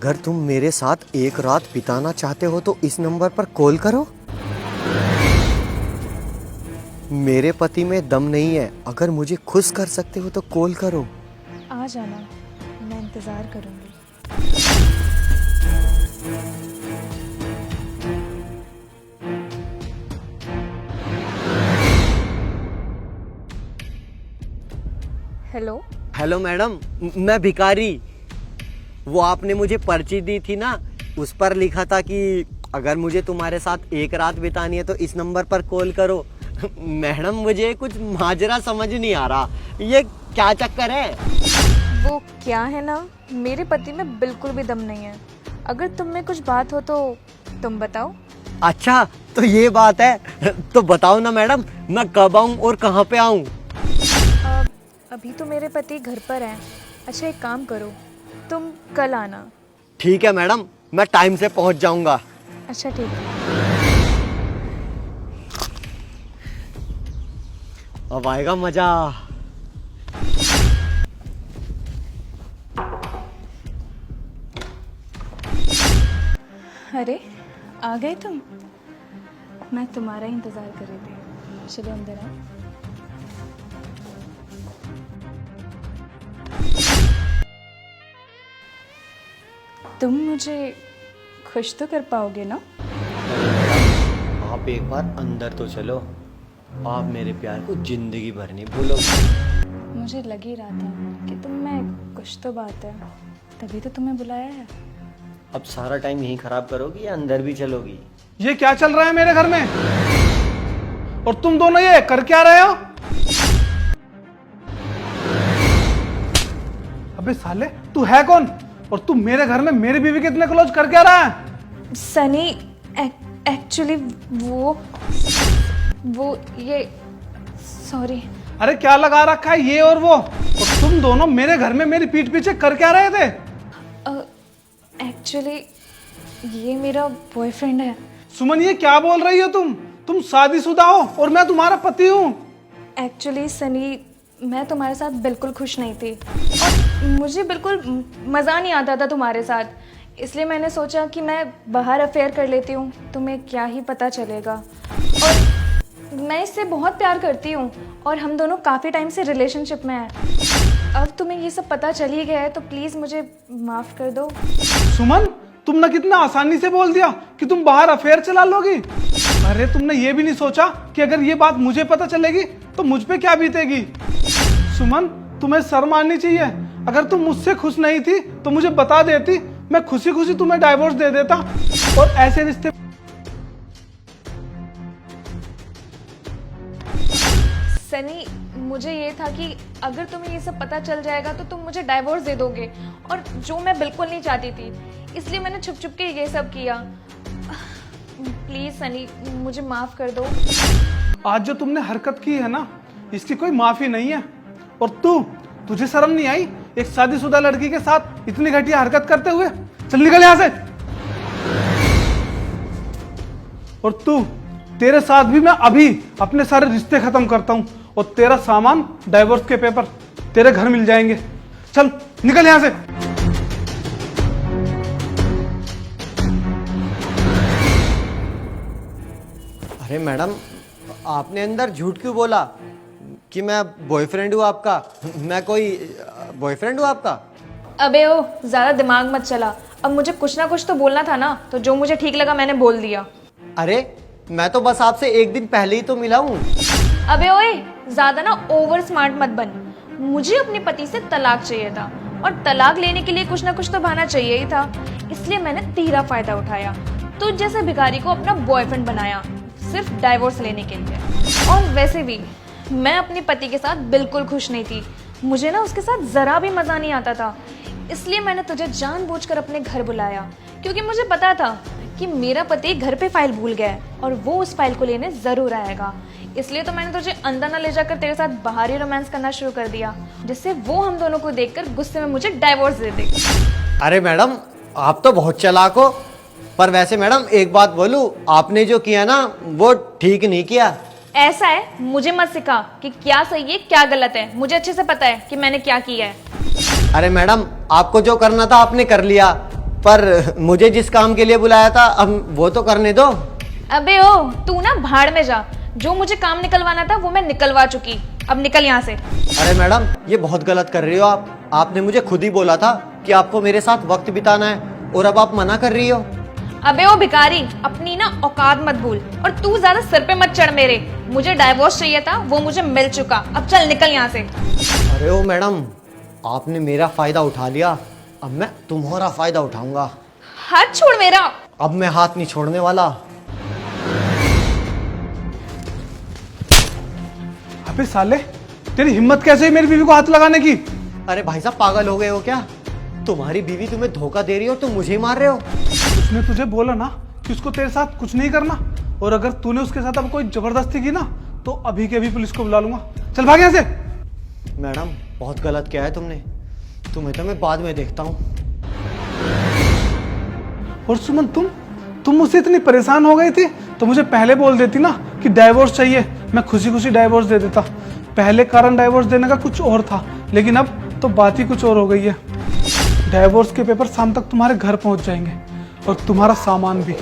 अगर तुम मेरे साथ एक रात बिताना चाहते हो तो इस नंबर पर कॉल करो। मेरे पति में दम नहीं है, अगर मुझे खुश कर सकते हो तो कॉल करो। आ जाना, मैं इंतज़ार करूँगी। हेलो। हेलो मैडम, मैं भिखारी। वो आपने मुझे पर्ची दी थी ना, उस पर लिखा था कि अगर मुझे तुम्हारे साथ एक रात बितानी है तो इस नंबर पर कॉल करो। मैडम मुझे कुछ माजरा समझ नहीं आ रहा, ये क्या चक्कर है? वो क्या है ना, मेरे पति में बिल्कुल भी दम नहीं है। अगर तुम में कुछ बात हो तो तुम बताओ। अच्छा तो ये बात है, तो बताओ ना मैडम, मैं कब आऊँ और कहाँ पे आऊँ? अभी तो मेरे पति घर पर हैं। अच्छा एक काम करो, तुम कल आना। ठीक है मैडम, मैं टाइम से पहुँच जाऊँगा। अच्छा ठीक है। अब आएगा मजा। अरे आ गए तुम, मैं तुम्हारा ही इंतज़ार कर रही थी। चलो अंदर आओ। तुम मुझे खुश तो कर पाओगे ना? आप एक बार अंदर तो चलो, आप मेरे प्यार को जिंदगी भर नहीं भूलोगे। मुझे लग ही रहा था कि तुम में कुछ तो बात है, तभी तो तुम्हें बुलाया है। अब सारा टाइम यहीं खराब करोगी या अंदर भी चलोगी? ये क्या चल रहा है मेरे घर में? और तुम दोनों ये कर क्या रहे हो? अबे साले, तू है कौन? और तू मेरे घर में मेरी बीवी के इतने क्लोज कर क्या रहा है? सनी, एक्चुअली वो ये सॉरी। अरे क्या लगा रखा है ये और वो? और तुम दोनों मेरे घर में मेरी पीठ पीछे कर क्या रहे थे? एक्चुअली ये मेरा बॉयफ्रेंड है। सुमन ये क्या बोल रही हो तुम? तुम शादीशुदा हो और मैं तुम्हारा पति हूँ। एक्चुअली सनी, मैं तुम्हारे साथ बिल्कुल खुश नहीं थी और मुझे बिल्कुल मज़ा नहीं आता था तुम्हारे साथ, इसलिए मैंने सोचा कि मैं बाहर अफेयर कर लेती हूँ, तुम्हें क्या ही पता चलेगा। और मैं इससे बहुत प्यार करती हूँ और हम दोनों काफ़ी टाइम से रिलेशनशिप में हैं। अब तुम्हें ये सब पता चल ही गया है तो प्लीज़ मुझे माफ़ कर दो। सुमन, तुमने कितना आसानी से बोल दिया कि तुम बाहर अफेयर चला लोगी। अरे तुमने ये भी नहीं सोचा कि अगर ये बात मुझे पता चलेगी तो मुझ पे क्या बीतेगी। सुमन, तुम्हें शर्म आनी चाहिए। अगर तुम मुझसे खुश नहीं थी तो मुझे बता देती, मैं खुशी खुशी तुम्हें डाइवोर्स दे देता। और ऐसे रिश्ते सनी, मुझे ये था कि अगर तुम्हें ये सब पता चल जाएगा तो तुम मुझे डाइवोर्स दे दोगे, और जो मैं बिल्कुल नहीं चाहती थी, इसलिए मैंने छुप छुप के ये सब किया। प्लीज सनी, मुझे माफ कर दो। आज जो तुमने हरकत की है ना, इसकी कोई माफी नहीं है। और तुझे शर्म नहीं आई एक शादीशुदा लड़की के साथ इतनी घटिया हरकत करते हुए? चल निकल यहां से। और तेरे साथ भी मैं अभी अपने सारे रिश्ते खत्म करता हूं और तेरा सामान, डाइवोर्स के पेपर तेरे घर मिल जाएंगे। चल निकल यहां से। अरे मैडम, आपने अंदर झूठ क्यों बोला कि मैं बॉयफ्रेंड हूँ आपका? मैं कोई बॉयफ्रेंड हूँ आपका? अबे ओ, ज्यादा दिमाग मत चला। अब मुझे कुछ ना कुछ तो बोलना था ना, तो जो मुझे ठीक लगा मैंने बोल दिया। अरे मैं तो बस आपसे एक दिन पहले ही तो मिला हूँ। अबे ओए, ज्यादा ना ओवर स्मार्ट मत बन। मुझे अपने पति से तलाक चाहिए था और तलाक लेने के लिए कुछ ना कुछ तो बहाना चाहिए ही था, इसलिए मैंने तेरा फायदा उठाया, तुझ जैसे भिखारी को अपना बॉयफ्रेंड बनाया सिर्फ डाइवोर्स लेने के लिए। और वैसे भी मैं अपने पति के साथ बिल्कुल खुश नहीं थी, मुझे ना उसके साथ जरा भी मजा नहीं आता था, इसलिए मैंने तुझे जानबूझकर अपने घर बुलाया, क्योंकि मुझे पता था कि मेरा पति घर पे फाइल भूल गया है और वो उस फाइल को लेने जरूर आएगा। इसलिए तो मैंने तुझे अंदर ना ले जाकर तेरे साथ बाहर ही रोमांस करना शुरू कर दिया, जिससे वो हम दोनों को देखकर गुस्से में मुझे डाइवोर्स दे दे। अरे मैडम, आप तो बहुत चालाक हो। पर वैसे मैडम एक बात बोलूं, आपने जो किया ना वो ठीक नहीं किया। ऐसा है, मुझे मत सिखा कि क्या सही है क्या गलत है, मुझे अच्छे से पता है कि मैंने क्या किया है। अरे मैडम, आपको जो करना था आपने कर लिया, पर मुझे जिस काम के लिए बुलाया था अब वो तो करने दो। अबे ओ, तू ना भाड़ में जा। जो मुझे काम निकलवाना था वो मैं निकलवा चुकी। अब निकल यहाँ से। अरे मैडम, ये बहुत गलत कर रही हो आप। आपने मुझे खुद ही बोला था कि आपको मेरे साथ वक्त बिताना है और अब आप मना कर रही हो। अबे ओ भिखारी, अपनी ना औकात मत भूल और तू ज्यादा सिर पे मत चढ़ मेरे। मुझे डाइवोर्स चाहिए था, वो मुझे मिल चुका। अब चल निकल यहाँ से। अरे ओ मैडम, आपने मेरा फायदा उठा लिया, अब मैं तुम्हारा फायदा उठाऊंगा। हाथ छोड़ मेरा। अब मैं हाथ नहीं छोड़ने वाला। अबे साले, तेरी हिम्मत कैसे है मेरी बीवी को हाथ लगाने की? अरे भाई साहब, पागल हो गए हो क्या? तुम्हारी बीवी तुम्हें धोखा दे रही हो, तुम मुझे ही मार रहे हो। उसने तुझे बोला ना कि उसको तेरे साथ कुछ नहीं करना, और अगर तूने उसके साथ अब कोई जबरदस्ती की ना तो अभी के अभी पुलिस को बुला लूंगा। चल भाग यहाँ से। मैडम, बहुत गलत किया है तुमने। तुम्हें तो मैं बाद में देखता हूँ। और सुमन, तुम मुझसे इतनी परेशान हो गई थी तो मुझे पहले बोल देती ना कि डाइवोर्स चाहिए, मैं खुशी खुशी डाइवोर्स दे देता। पहले कारण डाइवोर्स देने का कुछ और था, लेकिन अब तो बात ही कुछ और हो गई है। डाइवोर्स के पेपर शाम तक तुम्हारे घर पहुंच जाएंगे और तुम्हारा सामान भी।